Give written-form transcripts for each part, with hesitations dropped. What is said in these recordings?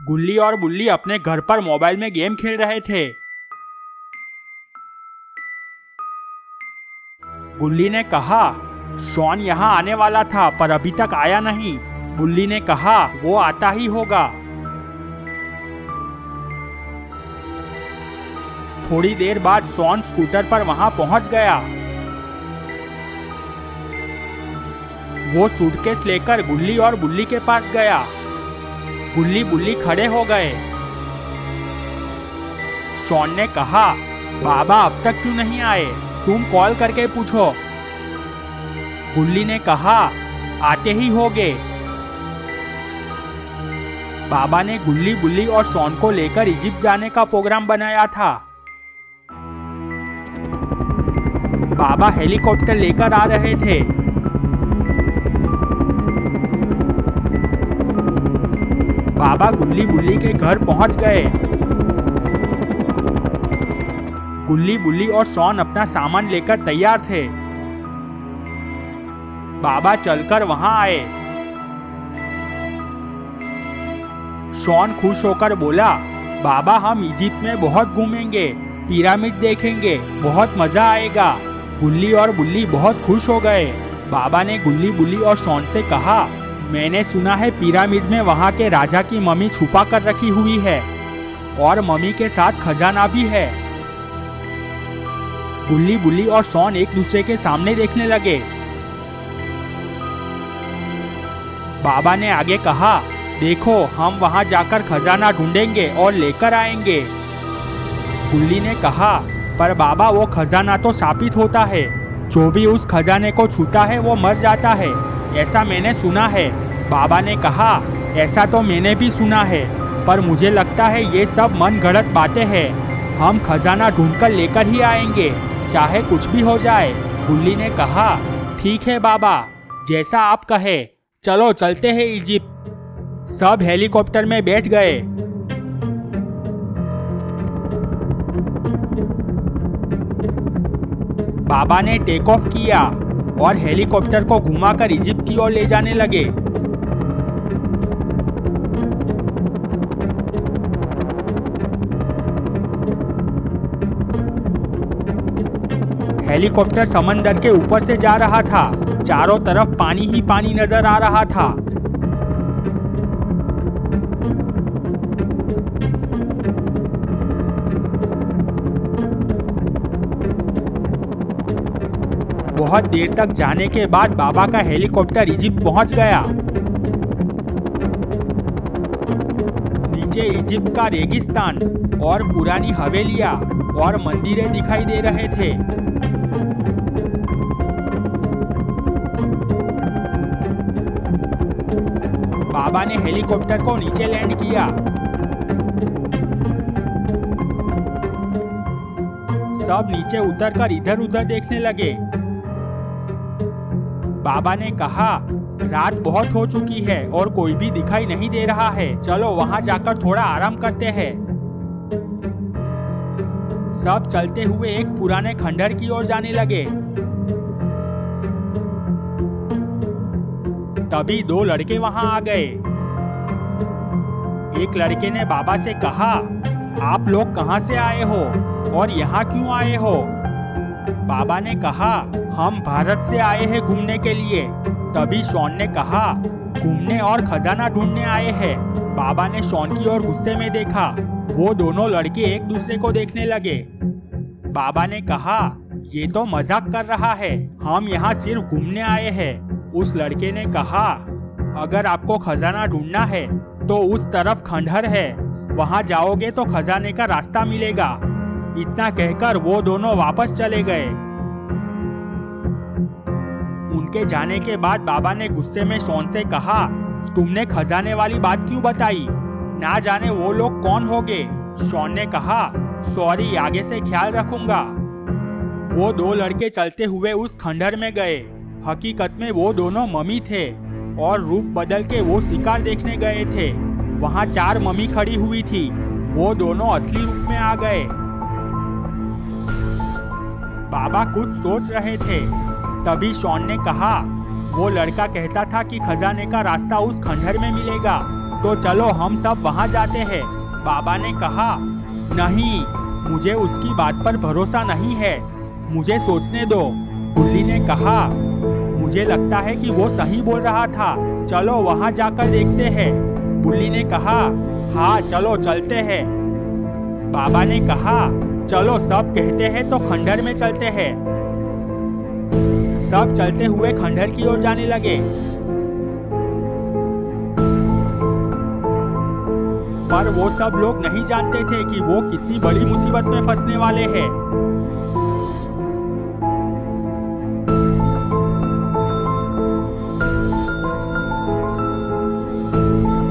गुल्ली और बुल्ली अपने घर पर मोबाइल में गेम खेल रहे थे। गुल्ली ने कहा, शॉन यहाँ आने वाला था पर अभी तक आया नहीं। बुल्ली ने कहा, वो आता ही होगा। थोड़ी देर बाद शॉन स्कूटर पर वहां पहुंच गया। वो सूटकेस लेकर गुल्ली और बुल्ली के पास गया। गुल्ली बुल्ली खड़े हो गए। शॉन ने कहा, बाबा अब तक क्यों नहीं आए? तुम कॉल करके पूछो। गुल्ली ने कहा, आते ही होंगे। बाबा ने गुल्ली बुल्ली और शॉन को लेकर इजिप्ट जाने का प्रोग्राम बनाया था। बाबा हेलीकॉप्टर लेकर आ रहे थे। बाबा गुल्ली बुल्ली के घर पहुंच गए। गुल्ली बुल्ली और शॉन अपना सामान लेकर तैयार थे। बाबा चलकर वहां आए। शॉन खुश होकर बोला, बाबा हम इजिप्ट में बहुत घूमेंगे, पिरामिड देखेंगे, बहुत मजा आएगा। गुल्ली और बुल्ली बहुत खुश हो गए। बाबा ने गुल्ली बुल्ली और शॉन से कहा, मैंने सुना है पिरामिड में वहां के राजा की मम्मी छुपा कर रखी हुई है और मम्मी के साथ खजाना भी है। गुल्ली बुल्ली और शॉन एक दूसरे के सामने देखने लगे। बाबा ने आगे कहा, देखो हम वहां जाकर खजाना ढूंढेंगे और लेकर आएंगे। गुल्ली ने कहा, पर बाबा वो खजाना तो शापित होता है, जो भी उस खजाने को छूता है वो मर जाता है, ऐसा मैंने सुना है। बाबा ने कहा, ऐसा तो मैंने भी सुना है, पर मुझे लगता है ये सब मन गढ़ंत बातें हैं। हम खजाना ढूंढकर लेकर ही आएंगे, चाहे कुछ भी हो जाए। गुल्ली ने कहा, ठीक है बाबा, जैसा आप कहे, चलो चलते हैं इजिप्ट। सब हेलीकॉप्टर में बैठ गए। बाबा ने टेक ऑफ किया और हेलीकॉप्टर को घुमाकर इजिप्ट की ओर ले जाने लगे। हेलीकॉप्टर समंदर के ऊपर से जा रहा था। चारों तरफ पानी ही पानी नजर आ रहा था। बहुत देर तक जाने के बाद बाबा का हेलीकॉप्टर इजिप्ट पहुंच गया। नीचे इजिप्ट का रेगिस्तान और पुरानी हवेलियां और मंदिरें दिखाई दे रहे थे। बाबा ने हेलीकॉप्टर को नीचे लैंड किया। सब नीचे उतरकर इधर उधर देखने लगे। बाबा ने कहा, रात बहुत हो चुकी है और कोई भी दिखाई नहीं दे रहा है, चलो वहां जाकर थोड़ा आराम करते हैं। सब चलते हुए एक पुराने खंडहर की ओर जाने लगे। तभी दो लड़के वहां आ गए। एक लड़के ने बाबा से कहा, आप लोग कहां से आए हो और यहाँ क्यों आए हो? बाबा ने कहा, हम भारत से आए हैं घूमने के लिए। तभी शॉन ने कहा, घूमने और खजाना ढूंढने आए हैं। बाबा ने शॉन की ओर गुस्से में देखा। वो दोनों लड़के एक दूसरे को देखने लगे। बाबा ने कहा, ये तो मजाक कर रहा है, हम यहाँ सिर्फ घूमने आए हैं। उस लड़के ने कहा, अगर आपको खजाना ढूंढना है तो उस तरफ खंडहर है, वहाँ जाओगे तो खजाने का रास्ता मिलेगा। इतना कहकर वो दोनों वापस चले गए। उनके जाने के बाद बाबा ने गुस्से में शॉन से कहा, तुमने खजाने वाली बात क्यों बताई? ना जाने वो लोग कौन होंगे। शॉन ने कहा, सॉरी, आगे से ख्याल रखूंगा। वो दो लड़के चलते हुए उस खंडहर में गए। हकीकत में वो दोनों मम्मी थे और रूप बदल के वो शिकार देखने गए थे। वहाँ 4 मम्मी खड़ी हुई थी। वो दोनों असली रूप में आ गए। बाबा कुछ सोच रहे थे। तभी शॉन ने कहा, वो लड़का कहता था कि खजाने का रास्ता उस खंडहर में मिलेगा। तो चलो हम सब वहाँ जाते हैं। बाबा ने कहा, नहीं, मुझे उसकी बात पर भरोसा नहीं है, मुझे सोचने दो। बुल्ली ने कहा, मुझे लगता है कि वो सही बोल रहा था, चलो वहाँ जाकर देखते हैं। बुल्ली ने कहा, हाँ चलो चलते हैं। बाबा ने कहा, चलो सब कहते हैं तो खंडहर में चलते हैं। सब चलते हुए खंडहर की ओर जाने लगे। पर वो सब लोग नहीं जानते थे कि वो कितनी बड़ी मुसीबत में फंसने वाले हैं।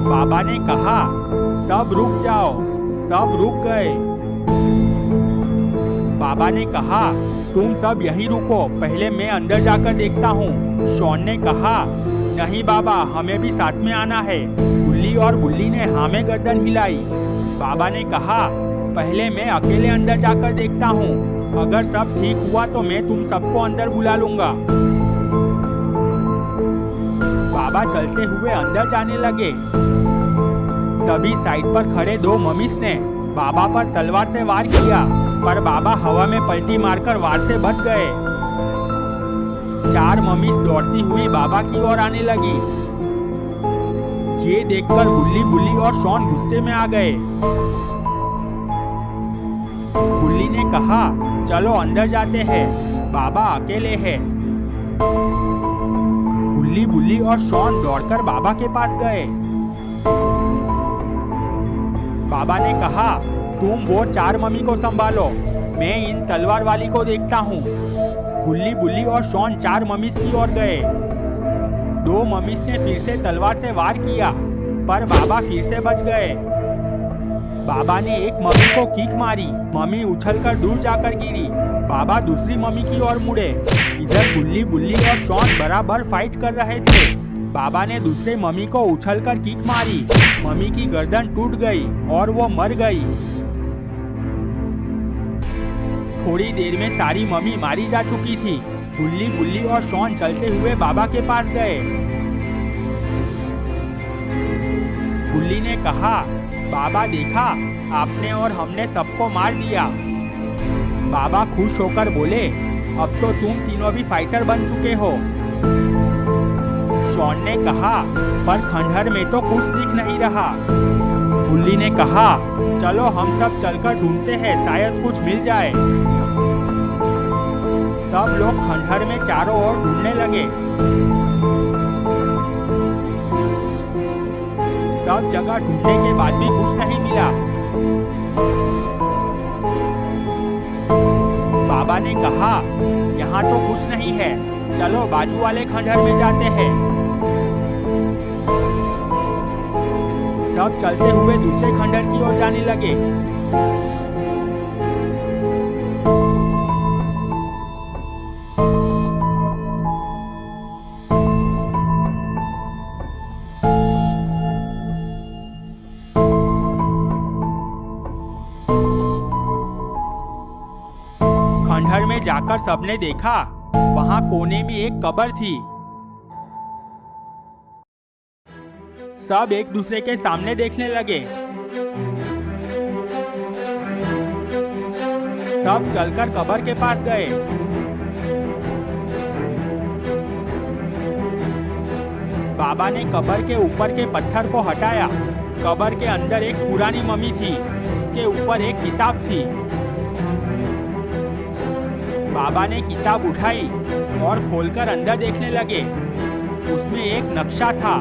बाबा ने कहा, सब रुक जाओ। सब रुक गए। बाबा ने कहा, तुम सब यहीं रुको, पहले मैं अंदर जाकर देखता हूँ। शॉन ने कहा, नहीं बाबा, हमें भी साथ में आना है। बुल्ली और बुल्ली ने हाँ में गर्दन हिलाई। बाबा ने कहा, पहले मैं अकेले अंदर जाकर देखता हूँ, अगर सब ठीक हुआ तो मैं तुम सबको अंदर बुला लूंगा। बाबा चलते हुए अंदर जाने लगे। तभी साइड पर खड़े दो ममीस ने बाबा पर तलवार से वार किया, पर बाबा हवा में पलटी मारकर वार से बच गए। 4 ममीस दौड़ती हुई बाबा की ओर आने लगी। ये देखकर बुल्ली, बुल्ली और शॉन गुस्से में आ गए। बुल्ली ने कहा, चलो अंदर जाते हैं, बाबा अकेले हैं। बुल्ली, बुल्ली और शॉन दौड़कर बाबा के पास गए। बाबा ने कहा, तुम वो 4 मम्मी को संभालो, मैं इन तलवार वाली को देखता हूँ। बुल्ली, बुल्ली और शॉन 4 मम्मीस की ओर गए। 2 मम्मीस ने फिर से तलवार से वार किया, पर बाबा फिर से बच गए। बाबा ने एक मम्मी को किक मारी, मम्मी उछलकर दूर जाकर गिरी। बाबा दूसरी मम्मी की ओर मुड़े। इधर बुल्ली, बुल्ली और शॉन बराबर फाइट कर रहे थे। बाबा ने दूसरे मम्मी को उछलकर किक मारी, मम्मी की गर्दन टूट गई और वो मर गई। थोड़ी देर में सारी मम्मी मारी जा चुकी थी। बुल्ली, बुल्ली और शॉन चलते हुए बाबा के पास गए। बुल्ली ने कहा, बाबा देखा, आपने और हमने सबको मार दिया। बाबा खुश होकर बोले, अब तो तुम तीनों भी फाइटर बन चुके हो। शॉन ने कहा, पर खंडहर में तो कुछ दिख नहीं रहा। बुल्ली ने कहा, चलो हम सब चलकर ढूंढते हैं, शायद कुछ मिल जाए। सब लोग खंडहर में चारों ओर ढूंढने लगे। सब जगह ढूंढने के बाद भी कुछ नहीं मिला। बाबा ने कहा, यहाँ तो कुछ नहीं है, चलो बाजू वाले खंडहर में जाते हैं। सब चलते हुए दूसरे खंडहर की ओर जाने लगे। खंडहर में जाकर सबने देखा, वहां कोने में एक कब्र थी। सब एक दूसरे के सामने देखने लगे। सब चलकर कब्र के पास गए। बाबा ने कब्र के ऊपर के पत्थर को हटाया। कब्र के अंदर एक पुरानी मम्मी थी, उसके ऊपर एक किताब थी। बाबा ने किताब उठाई और खोलकर अंदर देखने लगे। उसमें एक नक्शा था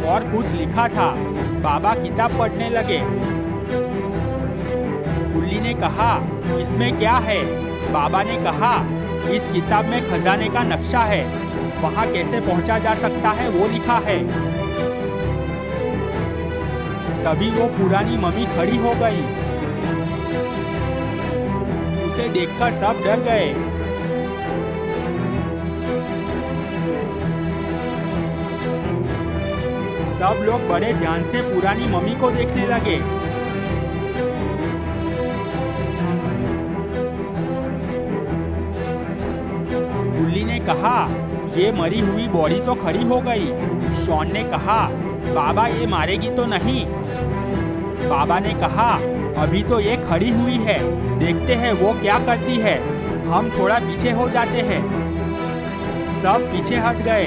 और कुछ लिखा था। बाबा किताब पढ़ने लगे। बुल्ली ने कहा, इसमें क्या है? बाबा ने कहा, इस किताब में खजाने का नक्शा है, वहां कैसे पहुंचा जा सकता है वो लिखा है। तभी वो पुरानी मम्मी खड़ी हो गई। उसे देखकर सब डर गए। सब लोग बड़े ध्यान से पुरानी मम्मी को देखने लगे। बुल्ली ने कहा, ये मरी हुई बॉडी तो खड़ी हो गई, शॉन ने कहा, बाबा ये मारेगी तो नहीं? बाबा ने कहा, अभी तो ये खड़ी हुई है, देखते हैं वो क्या करती है। हम थोड़ा पीछे हो जाते हैं। सब पीछे हट गए।